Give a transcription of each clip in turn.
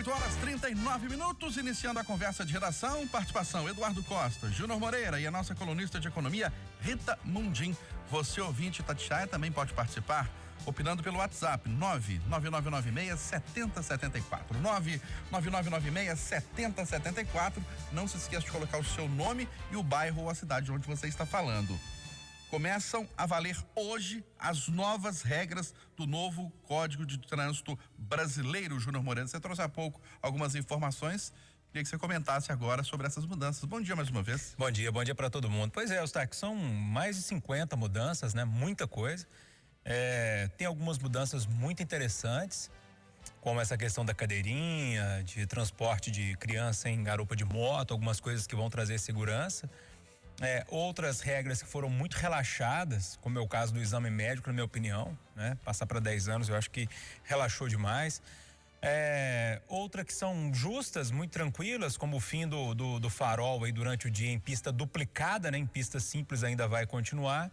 8h39, iniciando a conversa de redação, participação Eduardo Costa, Júnior Moreira e a nossa colunista de economia, Rita Mundim. Você, ouvinte Itatiaia, também pode participar, opinando pelo WhatsApp, 99996-7074. 99996-7074. Não se esqueça de colocar o seu nome e o bairro ou a cidade onde você está falando. Começam a valer hoje as novas regras do novo Código de Trânsito Brasileiro. Júnior Moreira, você trouxe há pouco algumas informações. Queria que você comentasse agora sobre essas mudanças. Bom dia mais uma vez. Bom dia para todo mundo. Pois é, Eustáquio, são mais de 50 mudanças, né? Muita coisa. Tem algumas mudanças muito interessantes, como essa questão da cadeirinha, de transporte de criança em garupa de moto, algumas coisas que vão trazer segurança. Outras regras que foram muito relaxadas, como é o caso do exame médico, na minha opinião, né? Passar para 10 anos, eu acho que relaxou demais. Outra que são justas, muito tranquilas, como o fim do farol aí durante o dia em pista duplicada, né? Em pista simples ainda vai continuar.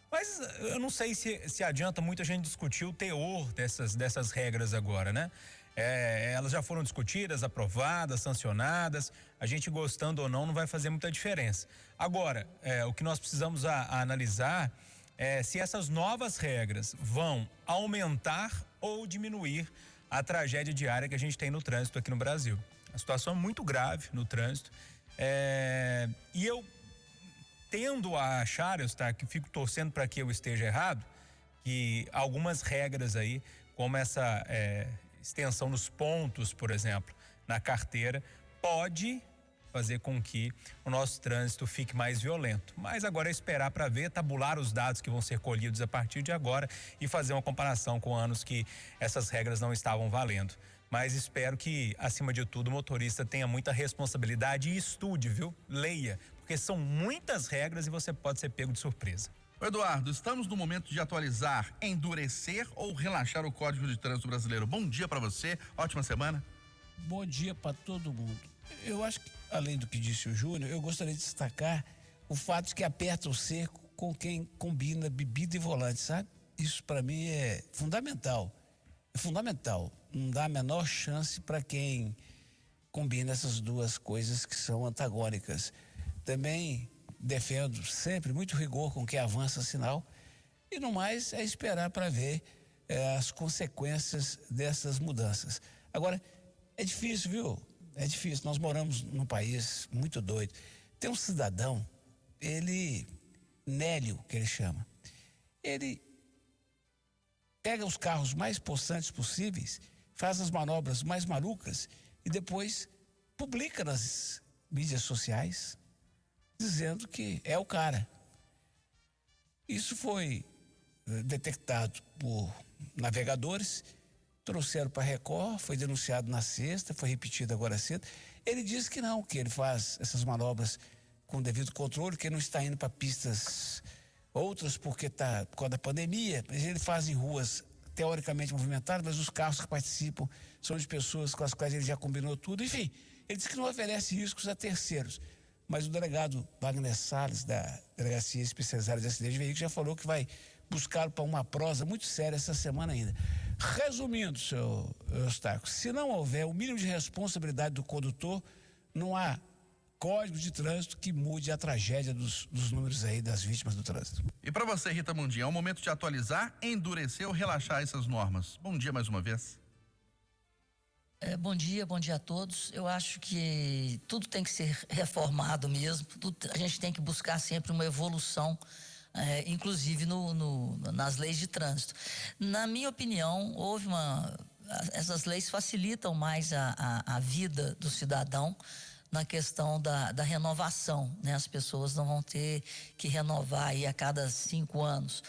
Mas eu não sei se adianta muito a gente discutir o teor dessas regras agora, né? Elas já foram discutidas, aprovadas, sancionadas. A gente gostando ou não vai fazer muita diferença. Agora, o que nós precisamos analisar é se essas novas regras vão aumentar ou diminuir a tragédia diária que a gente tem no trânsito aqui no Brasil. A situação é muito grave no trânsito. E eu tendo a achar, que fico torcendo para que eu esteja errado, que algumas regras aí, como essa extensão nos pontos, por exemplo, na carteira, pode fazer com que o nosso trânsito fique mais violento. Mas agora é esperar para ver, tabular os dados que vão ser colhidos a partir de agora e fazer uma comparação com anos que essas regras não estavam valendo. Mas espero que, acima de tudo, o motorista tenha muita responsabilidade e estude, viu? Leia, porque são muitas regras e você pode ser pego de surpresa. Eduardo, estamos no momento de atualizar, endurecer ou relaxar o Código de Trânsito Brasileiro. Bom dia para você, ótima semana. Bom dia para todo mundo. Eu acho que, além do que disse o Júnior, eu gostaria de destacar o fato de que aperta o cerco com quem combina bebida e volante, sabe? Isso para mim é fundamental. É fundamental. Não dá a menor chance para quem combina essas duas coisas que são antagônicas. Também defendo sempre muito rigor com quem avança sinal. E no mais é esperar para ver as consequências dessas mudanças. Agora, é difícil, viu? É difícil. Nós moramos num país muito doido. Tem um cidadão, Nélio, que ele chama. Ele pega os carros mais possantes possíveis, faz as manobras mais malucas e depois publica nas mídias sociais dizendo que é o cara. Isso foi detectado por navegadores, trouxeram para a Record, foi denunciado na sexta, foi repetido agora cedo. Ele diz que não, que ele faz essas manobras com devido controle, que ele não está indo para pistas outras por causa da pandemia, mas ele faz em ruas teoricamente movimentadas, mas os carros que participam são de pessoas com as quais ele já combinou tudo. Enfim, ele diz que não oferece riscos a terceiros. Mas o delegado Wagner Salles, da Delegacia Especializada de Acidentes de Veículos, já falou que vai buscá-lo para uma prosa muito séria essa semana ainda. Resumindo, seu Eustáquio, se não houver o mínimo de responsabilidade do condutor, não há Código de Trânsito que mude a tragédia dos números aí das vítimas do trânsito. E para você, Rita Mundim, é o momento de atualizar, endurecer ou relaxar essas normas? Bom dia mais uma vez. Bom dia a todos. Eu acho que tudo tem que ser reformado mesmo. A gente tem que buscar sempre uma evolução, inclusive nas leis de trânsito. Na minha opinião, essas leis facilitam mais a vida do cidadão na questão da renovação, né? As pessoas não vão ter que renovar aí a cada 5 anos.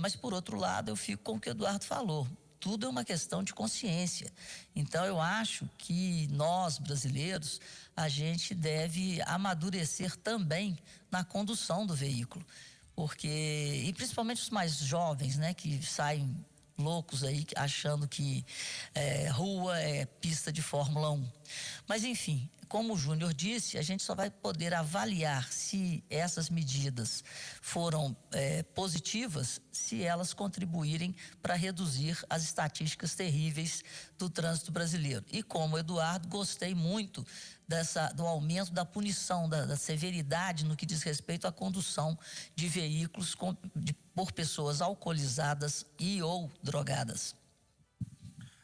Mas por outro lado, eu fico com o que o Eduardo falou. Tudo é uma questão de consciência. Então eu acho que nós, brasileiros, a gente deve amadurecer também na condução do veículo. E principalmente os mais jovens, né, que saem loucos aí, achando que rua é pista de Fórmula 1. Mas enfim, como o Júnior disse, a gente só vai poder avaliar se essas medidas foram positivas se elas contribuírem para reduzir as estatísticas terríveis do trânsito brasileiro. E como Eduardo, gostei muito do aumento da punição, da severidade no que diz respeito à condução de veículos por pessoas alcoolizadas e ou drogadas.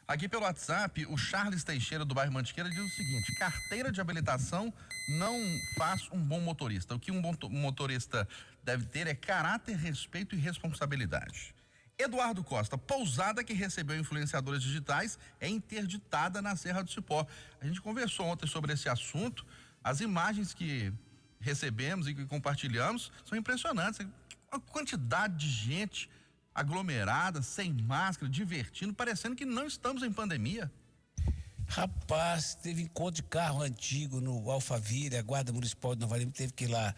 Aqui pelo WhatsApp, o Charles Teixeira, do bairro Mantiqueira, diz o seguinte: carteira de habilitação não faz um bom motorista. O que um bom motorista deve ter é caráter, respeito e responsabilidade. Eduardo Costa: pousada que recebeu influenciadores digitais é interditada na Serra do Cipó. A gente conversou ontem sobre esse assunto. As imagens que recebemos e que compartilhamos são impressionantes. A quantidade de gente aglomerada, sem máscara, divertindo, parecendo que não estamos em pandemia. Rapaz, teve encontro de carro antigo no Alphaville, a Guarda Municipal de Nova Lima teve que ir lá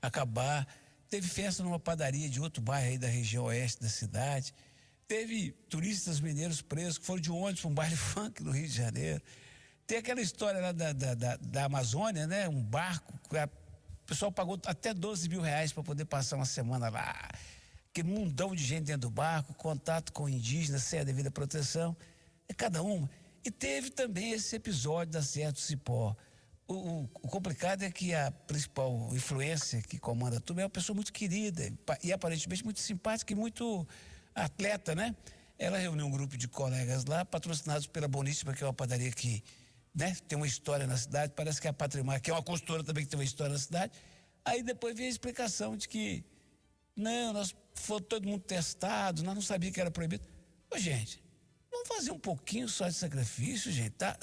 acabar. Teve festa numa padaria de outro bairro aí da região oeste da cidade. Teve turistas mineiros presos que foram de ônibus para um baile funk no Rio de Janeiro. Tem aquela história lá da Amazônia, né? Um barco, o pessoal pagou até R$12.000 para poder passar uma semana lá. Aquele mundão de gente dentro do barco, contato com indígenas sem a devida proteção, é cada uma. E teve também esse episódio da Serra do Cipó. O complicado é que a principal influência que comanda tudo é uma pessoa muito querida e aparentemente muito simpática e muito atleta, né? Ela reuniu um grupo de colegas lá, patrocinados pela Boníssima, que é uma padaria que, né, tem uma história na cidade, parece que a Patrimar, que é uma consultora também que tem uma história na cidade. Aí depois veio a explicação de que não, nós foi todo mundo testado, nós não sabíamos que era proibido. Ô, gente, vamos fazer um pouquinho só de sacrifício, gente. Tá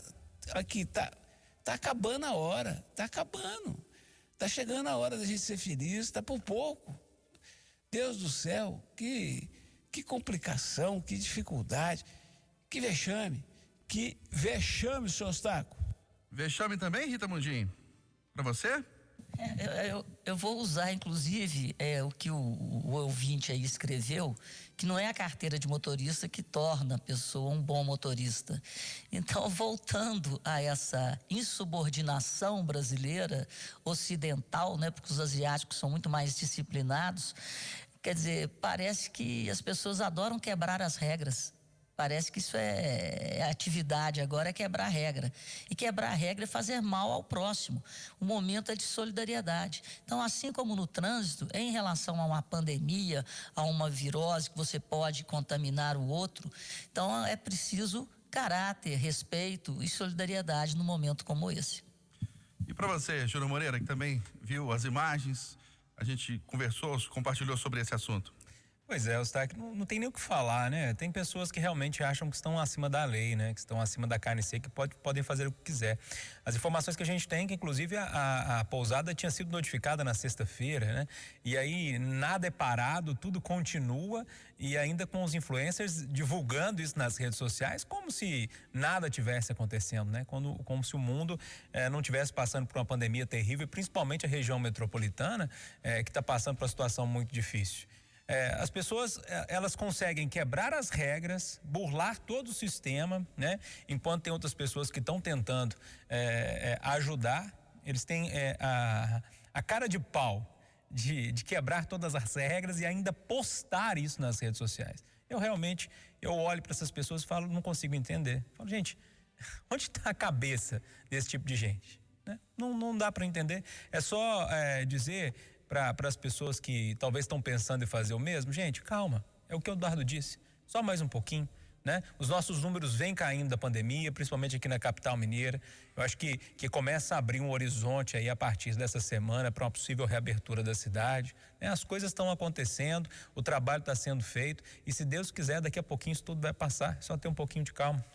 acabando a hora, tá acabando. Tá chegando a hora da gente ser feliz, tá por pouco. Deus do céu, que complicação, que dificuldade, que vexame, senhor Eustáquio. Vexame também, Rita Mundim? Para você? Eu vou usar, inclusive, o que o ouvinte aí escreveu, que não é a carteira de motorista que torna a pessoa um bom motorista. Então, voltando a essa insubordinação brasileira, ocidental, né, porque os asiáticos são muito mais disciplinados, quer dizer, parece que as pessoas adoram quebrar as regras. Parece que isso a atividade agora, é quebrar a regra. E quebrar a regra é fazer mal ao próximo. O momento é de solidariedade. Então, assim como no trânsito, em relação a uma pandemia, a uma virose que você pode contaminar o outro, então é preciso caráter, respeito e solidariedade num momento como esse. E para você, Júnior Moreira, que também viu as imagens, a gente conversou, compartilhou sobre esse assunto. Pois é, Eustáquio, não tem nem o que falar, né? Tem pessoas que realmente acham que estão acima da lei, né? Que estão acima da carne seca, que podem fazer o que quiser. As informações que a gente tem, que inclusive a pousada tinha sido notificada na sexta-feira, né? E aí nada é parado, tudo continua, e ainda com os influencers divulgando isso nas redes sociais, como se nada tivesse acontecendo, né? Como se o mundo não tivesse passando por uma pandemia terrível, principalmente a região metropolitana, que está passando por uma situação muito difícil. As pessoas, elas conseguem quebrar as regras, burlar todo o sistema, né? Enquanto tem outras pessoas que estão tentando ajudar, eles têm a cara de pau de quebrar todas as regras e ainda postar isso nas redes sociais. Eu olho para essas pessoas e falo, não consigo entender. Falo, gente, onde está a cabeça desse tipo de gente? Né? Não dá para entender. É só dizer para as pessoas que talvez estão pensando em fazer o mesmo, gente, calma, é o que o Eduardo disse, só mais um pouquinho, né? Os nossos números vêm caindo da pandemia, principalmente aqui na capital mineira. Eu acho que começa a abrir um horizonte aí a partir dessa semana para uma possível reabertura da cidade, né? As coisas estão acontecendo, o trabalho está sendo feito e, se Deus quiser, daqui a pouquinho isso tudo vai passar, só ter um pouquinho de calma.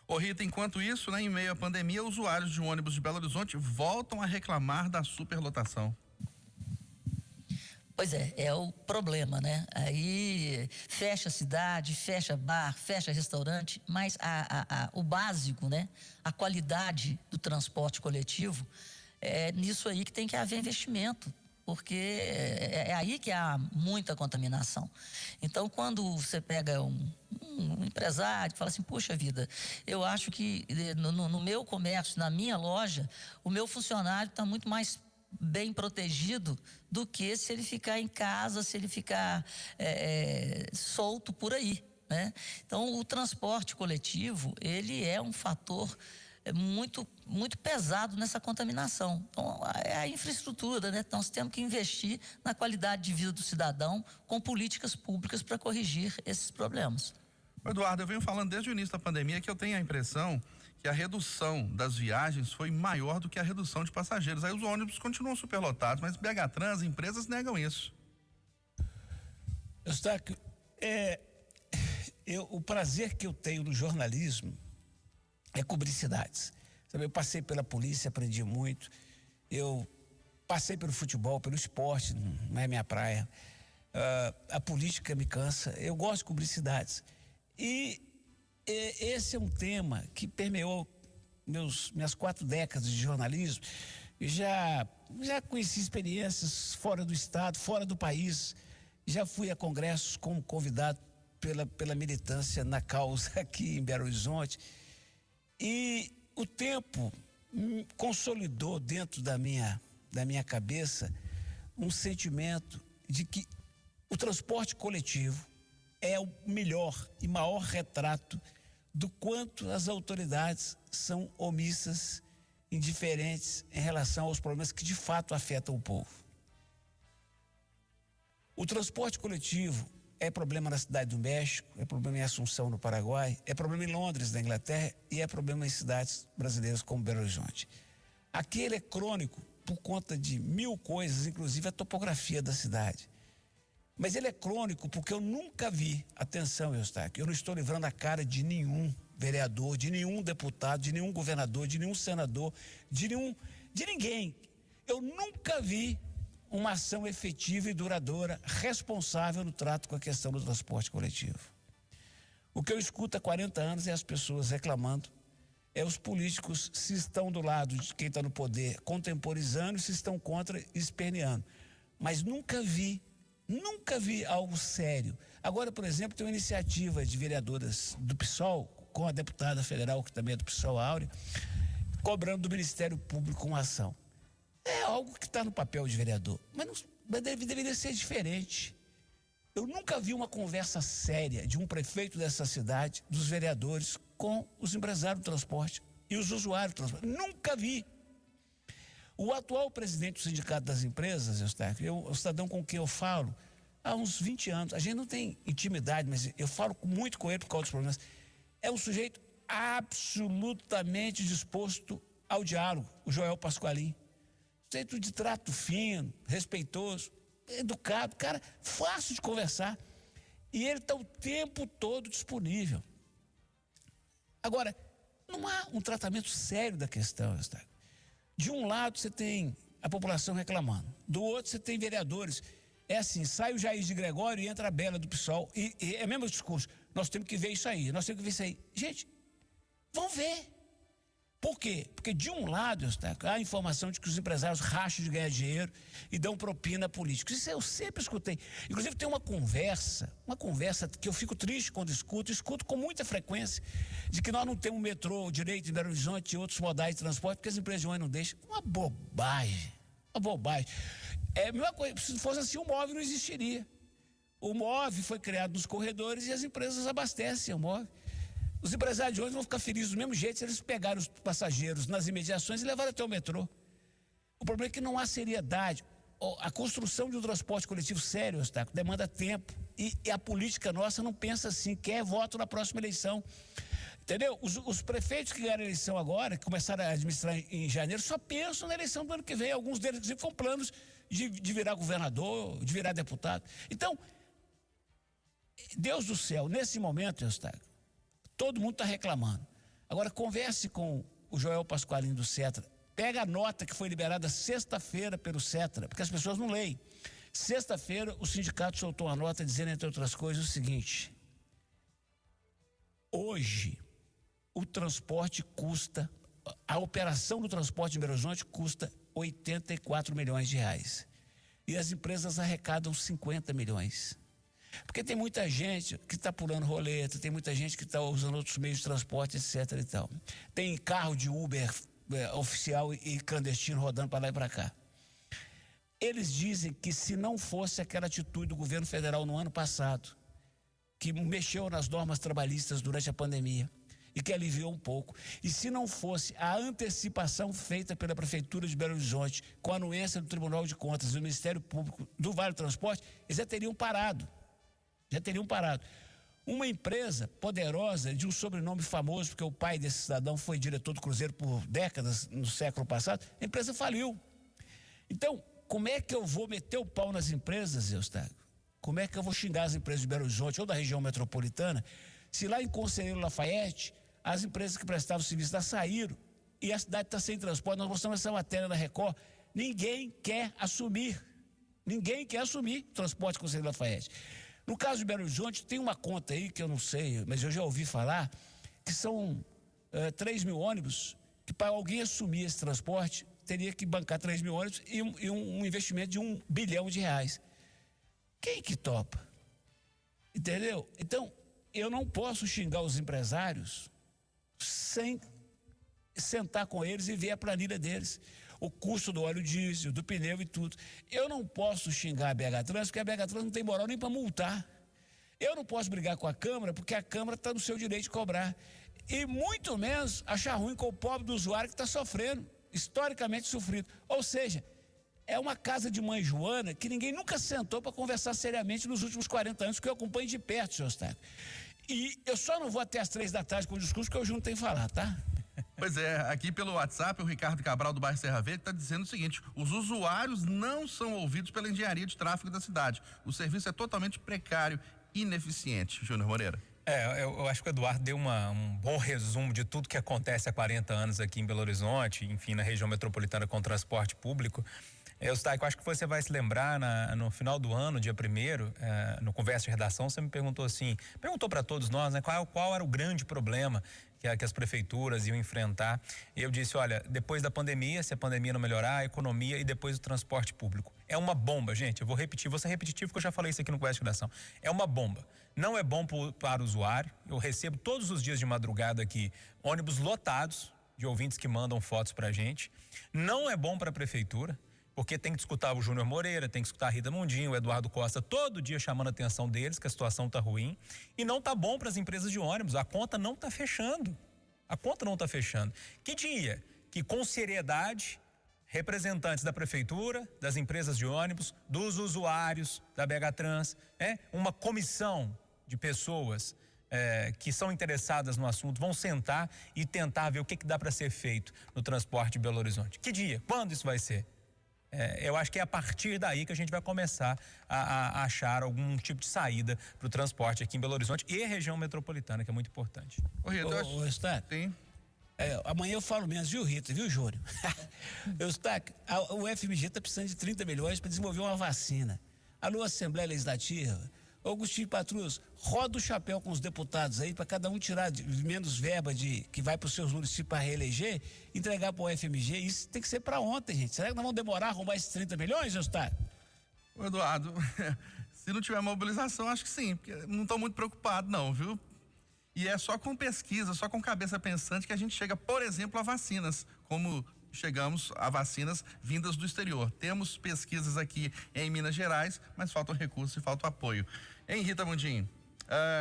Ô Rita, enquanto isso, né, em meio à pandemia, usuários de ônibus de Belo Horizonte voltam a reclamar da superlotação. Pois é o problema, né? Aí fecha a cidade, fecha bar, fecha restaurante, mas o básico, né? A qualidade do transporte coletivo, é nisso aí que tem que haver investimento. porque é aí que há muita contaminação. Então, quando você pega um empresário que fala assim, puxa vida, eu acho que no meu comércio, na minha loja, o meu funcionário está muito mais bem protegido do que se ele ficar em casa, se ele ficar solto por aí, né? Então, o transporte coletivo, ele é um fator muito, muito pesado nessa contaminação. Então, é a infraestrutura, né? Então, nós temos que investir na qualidade de vida do cidadão com políticas públicas para corrigir esses problemas. Eduardo, eu venho falando desde o início da pandemia que eu tenho a impressão que a redução das viagens foi maior do que a redução de passageiros. Aí os ônibus continuam superlotados, mas BH Trans, empresas negam isso. Eustáquio, o prazer que eu tenho no jornalismo é cobrir cidades. Eu passei pela polícia, aprendi muito. Eu passei pelo futebol, pelo esporte, não é minha praia. A política me cansa. Eu gosto de cobrir cidades. E esse é um tema que permeou minhas 4 décadas de jornalismo. Eu já conheci experiências fora do estado, fora do país. Já fui a congressos como convidado pela militância na causa aqui em Belo Horizonte. E o tempo consolidou dentro da minha cabeça um sentimento de que o transporte coletivo é o melhor e maior retrato do quanto as autoridades são omissas, indiferentes em relação aos problemas que de fato afetam o povo. O transporte coletivo é problema na Cidade do México, é problema em Assunção, no Paraguai, é problema em Londres, na Inglaterra, e é problema em cidades brasileiras como Belo Horizonte. Aqui ele é crônico por conta de 1000 coisas, inclusive a topografia da cidade. Mas ele é crônico porque eu nunca vi, atenção, Eustáquio, eu não estou livrando a cara de nenhum vereador, de nenhum deputado, de nenhum governador, de nenhum senador, de ninguém. Eu nunca vi uma ação efetiva e duradoura, responsável no trato com a questão do transporte coletivo. O que eu escuto há 40 anos é as pessoas reclamando, é os políticos se estão do lado de quem está no poder contemporizando, se estão contra esperneando. Mas nunca vi algo sério. Agora, por exemplo, tem uma iniciativa de vereadoras do PSOL, com a deputada federal, que também é do PSOL, Áurea, cobrando do Ministério Público uma ação. É algo que está no papel de vereador, mas deveria ser diferente. Eu nunca vi uma conversa séria de um prefeito dessa cidade, dos vereadores, com os empresários do transporte e os usuários do transporte. Nunca vi. O atual presidente do Sindicato das Empresas, Eustáquio, o cidadão com quem eu falo há uns 20 anos, a gente não tem intimidade, mas eu falo muito com ele por causa dos problemas, é um sujeito absolutamente disposto ao diálogo, o Joel Pasqualin. Sujeito de trato fino, respeitoso, educado, cara, fácil de conversar. E ele está o tempo todo disponível. Agora, não há um tratamento sério da questão, Eustáquio. De um lado você tem a população reclamando, do outro você tem vereadores. É assim, sai o Jair de Gregório e entra a Bela do PSOL, e é o mesmo discurso, nós temos que ver isso aí, nós temos que ver isso aí. Gente, vamos ver. Por quê? Porque de um lado, Eustáquio, há a informação de que os empresários racham de ganhar dinheiro e dão propina a políticos. Isso eu sempre escutei. Inclusive tem uma conversa que eu fico triste quando escuto com muita frequência, de que nós não temos metrô direito em Belo Horizonte e outros modais de transporte, porque as empresas de ônibus não deixam. Uma bobagem. É a mesma coisa, se fosse assim, o MOVE não existiria. O MOVE foi criado nos corredores e as empresas abastecem o MOVE. Os empresários de ônibus vão ficar felizes do mesmo jeito se eles pegarem os passageiros nas imediações e levarem até o metrô. O problema é que não há seriedade. A construção de um transporte coletivo sério, Eustáquio, demanda tempo. E a política nossa não pensa assim, quer voto na próxima eleição. Entendeu? Os prefeitos que ganharam a eleição agora, que começaram a administrar em janeiro, só pensam na eleição do ano que vem. Alguns deles, inclusive, com planos de virar governador, de virar deputado. Então, Deus do céu, nesse momento, Eustáquio, todo mundo está reclamando. Agora, converse com o Joel Pasqualin do Cetra. Pega a nota que foi liberada sexta-feira pelo Cetra, porque as pessoas não leem. Sexta-feira, o sindicato soltou uma nota dizendo, entre outras coisas, o seguinte: hoje, o transporte custa, a operação do transporte em Belo Horizonte custa 84 milhões de reais. e as empresas arrecadam 50 milhões. Porque tem muita gente que está pulando roleta, tem muita gente que está usando outros meios de transporte, etc. e tal. Tem carro de Uber oficial e clandestino rodando para lá e para cá. Eles dizem que se não fosse aquela atitude do governo federal no ano passado, que mexeu nas normas trabalhistas durante a pandemia e que aliviou um pouco, e se não fosse a antecipação feita pela Prefeitura de Belo Horizonte com a anuência do Tribunal de Contas e do Ministério Público do Vale do Transporte, eles já teriam parado. Uma empresa poderosa, de um sobrenome famoso, porque o pai desse cidadão foi diretor do Cruzeiro por décadas no século passado, a empresa faliu. Então, como é que eu vou meter o pau nas empresas, Eustáquio? Como é que eu vou xingar as empresas de Belo Horizonte ou da região metropolitana, se lá em Conselheiro Lafayette, as empresas que prestavam serviço lá saíram e a cidade está sem transporte? Nós mostramos essa matéria na Record. Ninguém quer assumir o transporte de Conselheiro Lafayette. No caso de Belo Horizonte, tem uma conta aí que eu não sei, mas eu já ouvi falar, que são 3 mil ônibus, que para alguém assumir esse transporte, teria que bancar 3 mil ônibus e um investimento de R$1 bilhão. Quem que topa? Entendeu? Então, eu não posso xingar os empresários sem sentar com eles e ver a planilha deles. O custo do óleo diesel, do pneu e tudo. Eu não posso xingar a BH Trans, porque a BH Trans não tem moral nem para multar. Eu não posso brigar com a Câmara, porque a Câmara está no seu direito de cobrar. E muito menos achar ruim com o pobre do usuário que está sofrendo, historicamente sofrido. Ou seja, é uma casa de mãe Joana que ninguém nunca sentou para conversar seriamente nos últimos 40 anos, que eu acompanho de perto, senhor Eustáquio. E eu só não vou até às 3 da tarde com o discurso, que hoje não tem que falar, tá? Pois é, aqui pelo WhatsApp, o Ricardo Cabral do bairro Serra Verde está dizendo o seguinte: os usuários não são ouvidos pela engenharia de tráfego da cidade. O serviço é totalmente precário e ineficiente. Júnior Moreira. Eu acho que o Eduardo deu um bom resumo de tudo que acontece há 40 anos aqui em Belo Horizonte, enfim, na região metropolitana com transporte público. Eustáquio, acho que você vai se lembrar no final do ano, dia 1º, no Conversa de Redação, você me perguntou para todos nós, né, qual era o grande problema que as prefeituras iam enfrentar. E eu disse, olha, depois da pandemia, se a pandemia não melhorar, a economia e depois o transporte público. É uma bomba, gente, eu vou repetir, vou ser repetitivo porque eu já falei isso aqui no Conversa de Redação. É uma bomba. Não é bom para o usuário. Eu recebo todos os dias de madrugada aqui ônibus lotados de ouvintes que mandam fotos pra gente. Não é bom para a prefeitura, porque tem que escutar o Júnior Moreira, tem que escutar a Rita Mundinho, o Eduardo Costa, todo dia chamando a atenção deles, que a situação tá ruim. E não tá bom para as empresas de ônibus, a conta não tá fechando. Que dia que, com seriedade, representantes da prefeitura, das empresas de ônibus, dos usuários da BH Trans, uma comissão de pessoas que são interessadas no assunto, vão sentar e tentar ver o que dá para ser feito no transporte de Belo Horizonte. Que dia? Quando isso vai ser? Eu acho que é a partir daí que a gente vai começar a achar algum tipo de saída para o transporte aqui em Belo Horizonte e região metropolitana, que é muito importante. Ô, Eustáquio, sim. Amanhã eu falo menos, viu, Rita, viu, Júnior? Eustáquio, o FMG está precisando de 30 milhões para desenvolver uma vacina. Alô, Assembleia Legislativa, Augustinho Patrus, roda o chapéu com os deputados aí para cada um tirar menos verba que vai para os seus municípios para reeleger, entregar para o FMG. Isso tem que ser para ontem, gente. Será que nós vamos demorar a arrumar esses 30 milhões, Eustáquio? Ô, Eduardo, se não tiver mobilização, acho que sim, porque não estou muito preocupado não, viu? E é só com pesquisa, só com cabeça pensante que a gente chega, por exemplo, a vacinas, como chegamos a vacinas vindas do exterior. Temos pesquisas aqui em Minas Gerais, mas faltam recursos e falta apoio. Hein, Rita Mundinho,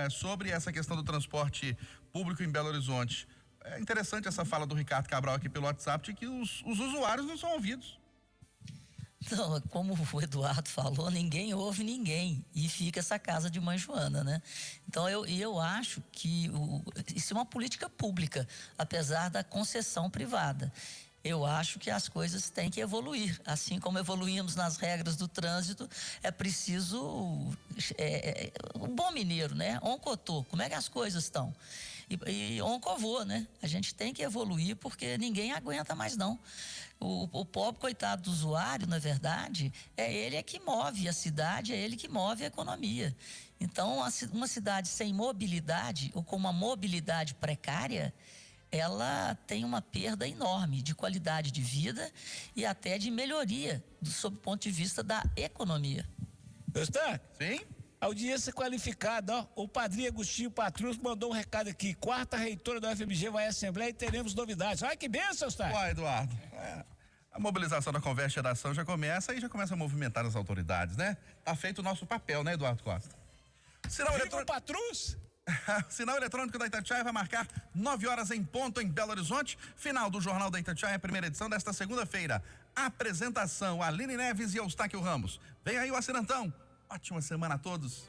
sobre essa questão do transporte público em Belo Horizonte, é interessante essa fala do Ricardo Cabral aqui pelo WhatsApp de que os usuários não são ouvidos. Não, como o Eduardo falou, ninguém ouve ninguém e fica essa casa de mãe Joana, né? Então eu acho que isso é uma política pública, apesar da concessão privada. Eu acho que as coisas têm que evoluir. Assim como evoluímos nas regras do trânsito, é preciso um bom mineiro, né? Oncotô, como é que as coisas estão? E oncovô, né? A gente tem que evoluir porque ninguém aguenta mais não. O pobre coitado do usuário, na verdade, ele que move a cidade, é ele que move a economia. Então, uma cidade sem mobilidade ou com uma mobilidade precária, ela tem uma perda enorme de qualidade de vida e até de melhoria sob o ponto de vista da economia. Eustáquio, Sim? audiência qualificada, ó. O padrinho Agostinho Patrus mandou um recado aqui. Quarta reitora da UFMG vai à Assembleia e teremos novidades. Olha que benção, Eustáquio. Ué, Eduardo, a mobilização da Conversa e Geração já começa e já começa a movimentar as autoridades, né? Tá feito o nosso papel, né, Eduardo Costa? Sinal Viva o eletrônico. Patrus! Sinal eletrônico da Itatiaia vai marcar 9 horas em ponto em Belo Horizonte. Final do Jornal da Itatiaia, primeira edição desta segunda-feira. Apresentação: Aline Neves e Eustáquio Ramos. Vem aí o Assinantão. Ótima semana a todos.